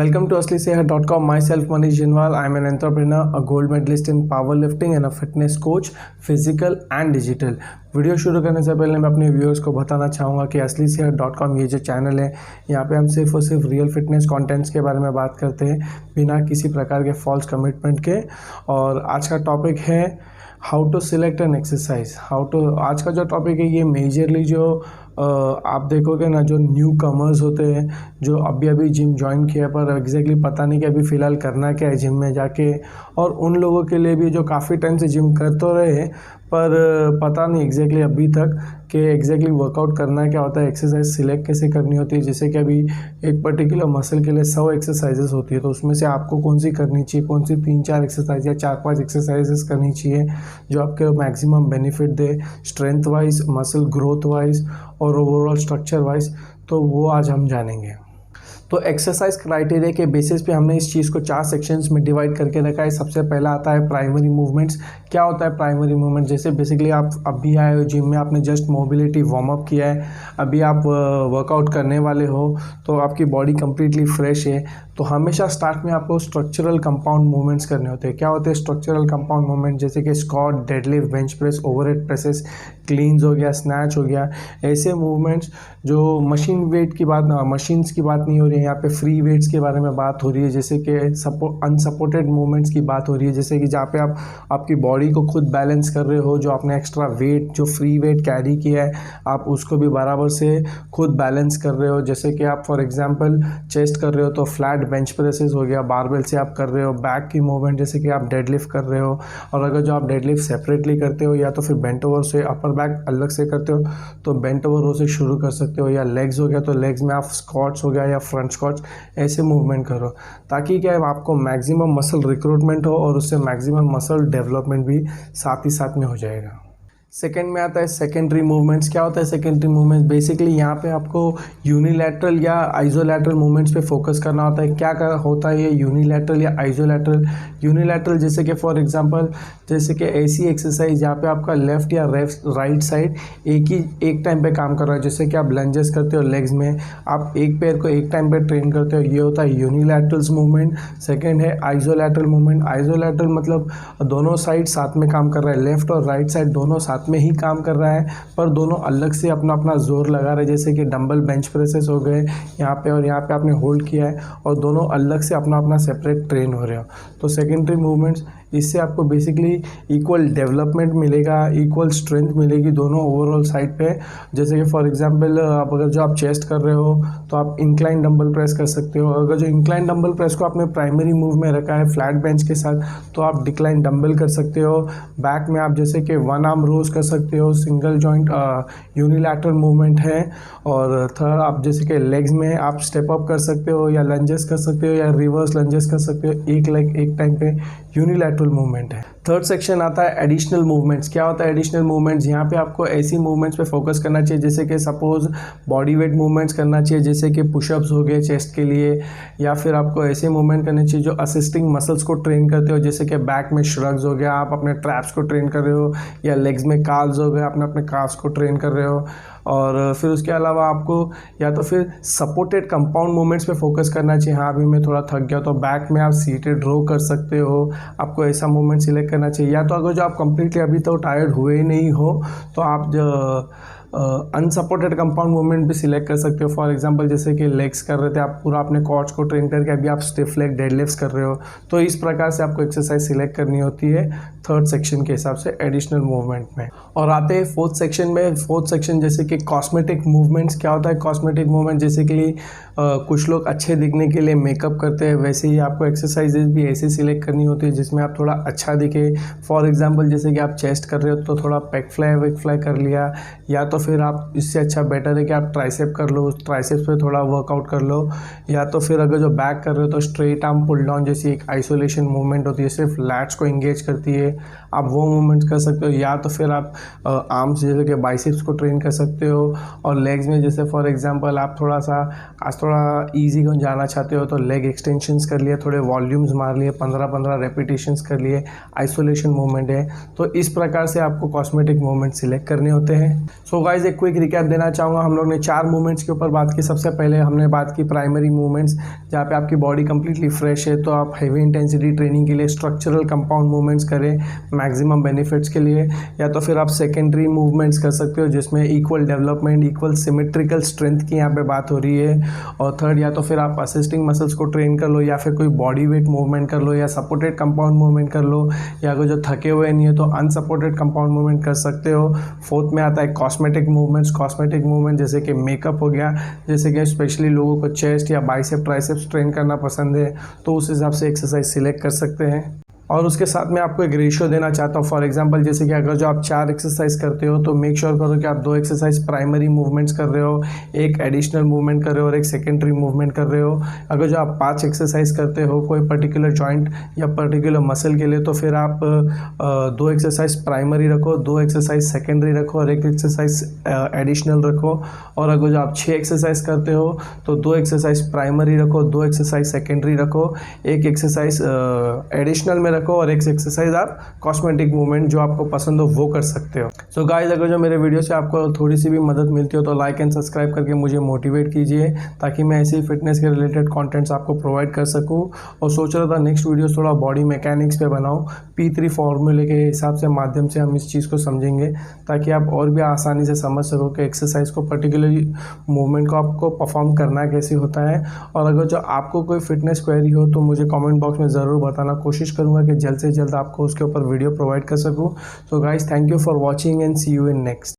Welcome to aslisehat.com. Myself Manish Jinwal. I am an entrepreneur, a gold medalist in powerlifting and a fitness coach, physical and digital. Video शुरू करने से पहले मैं अपने viewers को बताना चाहूँगा कि aslisehat.com ये जो चैनल है, यहाँ पे हम सिर्फ और सिर्फ रियल फिटनेस कंटेंट्स के बारे में बात करते हैं बिना किसी प्रकार के फॉल्स कमिटमेंट के। और आज का टॉपिक है how to select an exercise. आज का जो टॉपिक है ये मेजरली जो आप देखोगे ना, जो न्यू कमर्स होते हैं जो अभी जिम ज्वाइन किया पर एग्जैक्टली पता नहीं कि अभी फ़िलहाल करना क्या है जिम में जाके, और उन लोगों के लिए भी जो काफ़ी टाइम से जिम कर तो रहे पर पता नहीं एग्जैक्टली अभी तक कि एग्जैक्टली वर्कआउट करना क्या होता है, एक्सरसाइज सिलेक्ट कैसे करनी होती है। जैसे कि अभी एक पर्टिकुलर मसल के लिए 100 एक्सरसाइजेस होती है, तो उसमें से आपको कौन सी करनी चाहिए, कौन सी 3-4 एक्सरसाइज या 4-5 एक्सरसाइजेस करनी चाहिए जो आपके मैक्सिमम बेनिफिट दे strength wise, muscle growth wise और ओवरऑल स्ट्रक्चर वाइज, तो वो आज हम जानेंगे। तो एक्सरसाइज क्राइटेरिया के बेसिस पे हमने इस चीज़ को 4 सेक्शंस में डिवाइड करके रखा है। सबसे पहला आता है प्राइमरी मूवमेंट्स। क्या होता है प्राइमरी मूवमेंट? जैसे बेसिकली आप अभी आए हो जिम में, आपने जस्ट मोबिलिटी वार्म अप किया है, अभी आप वर्कआउट करने वाले हो तो आपकी बॉडी कंप्लीटली फ्रेश है, तो हमेशा स्टार्ट में आपको स्ट्रक्चरल कंपाउंड मूवमेंट्स करने होते हैं। क्या होते हैं स्ट्रक्चरल कंपाउंड मूवमेंट? जैसे कि squat, deadlift, bench press, overhead presses, cleans हो गया, स्नैच हो गया, ऐसे मूवमेंट्स जो मशीन वेट की बात मशीन्स की बात नहीं हो रही है, यहाँ पे फ्री वेट्स के बारे में बात हो रही है। जैसे कि अनसपोर्टेड मूवमेंट्स की बात हो रही है, जैसे कि जहाँ पे आप आपकी बॉडी को खुद बैलेंस कर रहे हो, जो आपने एक्स्ट्रा वेट जो फ्री वेट कैरी किया है आप उसको भी बराबर से खुद बैलेंस कर रहे हो। जैसे कि आप फॉर एग्जांपल चेस्ट कर रहे हो तो फ्लैट बेंच प्रेसेस हो गया, बारबेल से आप कर रहे हो। बैक की मूवमेंट जैसे कि आप डेडलिफ्ट कर रहे हो, और अगर जो आप डेडलिफ्ट सेपरेटली करते हो या तो फिर बेंट ओवर से, अपर बैक अलग से करते हो तो बेंट ओवर रो से शुरू कर सकते हो, या लेग्स हो गया तो लेग्स में आप स्क्वाट्स हो गया या फ्रंट स्क्वाट्स, ऐसे मूवमेंट करो ताकि क्या है आपको मैक्सिमम मसल रिक्रूटमेंट हो और उससे मैक्सिमम मसल डेवलपमेंट भी साथ ही साथ में हो जाएगा। सेकेंड में आता है सेकेंडरी मूवमेंट्स। क्या होता है सेकेंडरी मूवमेंट्स? बेसिकली यहाँ पे आपको यूनिलैटरल या आइसोलैटरल मूवमेंट्स पे फोकस करना होता है। क्या होता है ये यूनिलैटरल या आइसोलैटरल? यूनिलैटरल जैसे कि फॉर एग्जांपल जैसे कि ऐसी एक्सरसाइज जहाँ पे आपका लेफ्ट या राइट साइड एक टाइम पे काम कर रहा है। जैसे कि आप लंजेस करते हो लेग्स में, आप एक पैर को एक टाइम पे ट्रेन करते हो, ये होता है यूनिलैटरल्स मूवमेंट। सेकेंड है आइसोलैटरल मूवमेंट। आइसोलैटरल मतलब दोनों साइड साथ में काम कर रहा है, लेफ्ट और राइट साइड दोनों साथ में ही काम कर रहा है पर दोनों अलग से अपना अपना जोर लगा रहे हैं। जैसे कि डंबल बेंच प्रेसेस हो गए यहाँ पे, और यहाँ पे आपने होल्ड किया है और दोनों अलग से अपना अपना सेपरेट ट्रेन हो रहे हो। तो सेकेंडरी मूवमेंट्स, इससे आपको बेसिकली इक्वल डेवलपमेंट मिलेगा, इक्वल स्ट्रेंथ मिलेगी दोनों ओवरऑल साइड पे। जैसे कि फॉर एग्जांपल आप अगर जो आप चेस्ट कर रहे हो तो आप इंक्लाइन डंबल प्रेस कर सकते हो। अगर जो इंक्लाइन डंबल प्रेस को आपने प्राइमरी मूव में रखा है फ्लैट बेंच के साथ तो आप डिक्लाइन डंबल कर सकते हो। बैक में आप जैसे कि 1 आर्म रोज कर सकते हो, सिंगल जॉइंट यूनिलैटरल मूवमेंट है। और थर्ड आप जैसे कि लेग्स में आप स्टेप अप कर सकते हो या लंजेस कर सकते हो या रिवर्स लंजेस कर सकते हो, एक लेग एक टाइम पे यूनिलैटरल मूवमेंट है। थर्ड सेक्शन आता है एडिशनल मूवमेंट्स। क्या होता है एडिशनल मूवमेंट्स? यहाँ पे आपको ऐसी मूवमेंट्स पे फोकस करना चाहिए जैसे कि सपोज बॉडी वेट मूवमेंट्स करना चाहिए, जैसे कि पुशअप्स हो गए चेस्ट के लिए, या फिर आपको ऐसे मूवमेंट करने चाहिए जो असिस्टिंग मसल्स को ट्रेन करते हो। जैसे कि बैक में श्रग्स हो गया, आप अपने ट्रैप्स को ट्रेन कर रहे हो, या लेग्स में काल्व्स हो गए, आपने अपने काफ्स को ट्रेन कर रहे हो। और फिर उसके अलावा आपको या तो फिर सपोर्टेड कंपाउंड मूवमेंट्स पे फोकस करना चाहिए। हाँ अभी मैं थोड़ा थक गया तो बैक में आप सीटेड रो कर सकते हो, आपको ऐसा मूवमेंट सिलेक्ट करना चाहिए। या तो अगर जो आप कंप्लीटली अभी तो टायर्ड हुए ही नहीं हो तो आप जो अनसपोर्टेड कंपाउंड मूवमेंट भी सिलेक्ट कर सकते हो। फॉर एग्जांपल जैसे कि लेग्स कर रहे थे आप, पूरा अपने क्वाड्स को ट्रेन करके अभी आप स्टिफ लेग डेडलिफ्ट्स कर रहे हो, तो इस प्रकार से आपको एक्सरसाइज सिलेक्ट करनी होती है थर्ड सेक्शन के हिसाब से एडिशनल मूवमेंट में। और आते हैं फोर्थ सेक्शन में। फोर्थ सेक्शन जैसे कि कॉस्मेटिक मूवमेंट्स। क्या होता है कॉस्मेटिक मूवमेंट? जैसे कि कुछ लोग अच्छे दिखने के लिए मेकअप करते हैं, वैसे ही आपको एक्सरसाइजेज भी ऐसे सिलेक्ट करनी होती है जिसमें आप थोड़ा अच्छा दिखे। फॉर एग्जांपल जैसे कि आप चेस्ट कर रहे हो तो थोड़ा पेक फ्लाई वेक फ्लाई कर लिया, या तो फिर आप इससे अच्छा बेटर है कि आप ट्राइसेप कर लो, ट्राइसेप्स पे थोड़ा वर्कआउट कर लो, या तो फिर अगर जो बैक कर रहे हो तो स्ट्रेट आर्म पुल डाउन जैसी एक आइसोलेशन मूवमेंट होती है, सिर्फ लैट्स को इंगेज करती है, आप वो मूवमेंट कर सकते हो। या तो फिर आप आर्म्स जैसे कि बाइसेप्स को ट्रेन कर सकते हो, और लेग्स में जैसे फॉर एग्जांपल आप थोड़ा सा आज थोड़ा ईजी जाना चाहते हो तो लेग एक्सटेंशंस कर लिए, थोड़े वॉल्यूम्स मार लिए, 15-15 रेपिटेशंस कर लिए, आइसोलेशन मूवमेंट है। तो इस प्रकार से आपको कॉस्मेटिक मूवमेंट सिलेक्ट करने होते हैं। सो गाइस एक क्विक रिकैप देना चाहूँगा। हम लोग ने 4 मूवमेंट्स के ऊपर बात की। सबसे पहले हमने बात की प्राइमरी मूवमेंट्स, जहाँ पे आपकी बॉडी कंप्लीटली फ्रेश है, तो आप हैवी इंटेंसिटी ट्रेनिंग के लिए स्ट्रक्चरल कंपाउंड मूवमेंट्स करें मैक्सिमम बेनिफिट्स के लिए। या तो फिर आप सेकेंडरी मूवमेंट्स कर सकते हो जिसमें equal development, equal symmetrical strength की यहाँ पे बात हो रही है। और थर्ड, या तो फिर आप असिस्टिंग मसल्स को ट्रेन कर लो, या फिर कोई बॉडी वेट मूवमेंट कर लो, या सपोर्टेड कंपाउंड मूवमेंट कर लो, या अगर जो थके हुए नहीं है तो अनसपोर्टेड कंपाउंड मूवमेंट कर सकते हो। फोर्थ में आता है कॉस्मेटिक मूवमेंट्स। कॉस्मेटिक मूवमेंट जैसे कि मेकअप हो गया, जैसे कि स्पेशली लोगों को चेस्ट या बाइसेप ट्राइसेप्स ट्रेन करना पसंद है तो उस हिसाब से एक्सरसाइज सिलेक्ट कर सकते हैं। और उसके साथ में आपको एक रेशियो देना चाहता हूँ। फॉर एग्जांपल जैसे कि अगर जो आप 4 एक्सरसाइज करते हो तो मेक श्योर करो कि आप 2 एक्सरसाइज प्राइमरी मूवमेंट्स कर रहे हो, एक एडिशनल मूवमेंट कर रहे हो और एक सेकेंडरी मूवमेंट कर रहे हो। अगर जो आप 5 एक्सरसाइज करते हो कोई पर्टिकुलर जॉइंट या पर्टिकुलर मसल के लिए तो फिर आप 2 एक्सरसाइज प्राइमरी रखो, 2 एक्सरसाइज सेकेंडरी रखो और एक एक्सरसाइज एडिशनल रखो। और अगर जो आप 6 एक्सरसाइज करते हो तो 2 एक्सरसाइज प्राइमरी रखो, 2 एक्सरसाइज सेकेंडरी रखो, एक एक्सरसाइज एडिशनल में रखो और एक एक्सरसाइज आप कॉस्मेटिक मूवमेंट जो आपको पसंद हो वो कर सकते हो। सो गाइस अगर जो मेरे वीडियो से आपको थोड़ी सी भी मदद मिलती हो तो लाइक एंड सब्सक्राइब करके मुझे मोटिवेट कीजिए ताकि मैं ऐसे ही फिटनेस के रिलेटेड कंटेंट्स आपको प्रोवाइड कर सकूं। और सोच रहा था नेक्स्ट वीडियो थोड़ा बॉडी मैकेनिक्स पे बनाऊं, P3 फॉर्मूले के हिसाब से माध्यम से हम इस चीज़ को समझेंगे ताकि आप और भी आसानी से समझ सको कि एक्सरसाइज को पर्टिकुलरली मूवमेंट को आपको परफॉर्म करना कैसे होता है। और अगर जो आपको कोई फिटनेस क्वेरी हो तो मुझे कमेंट बॉक्स में ज़रूर बताना, कोशिश करूँगा कि जल्द से जल्द आपको उसके ऊपर वीडियो प्रोवाइड कर सकूँ। So guys thank you for watching and see you in next.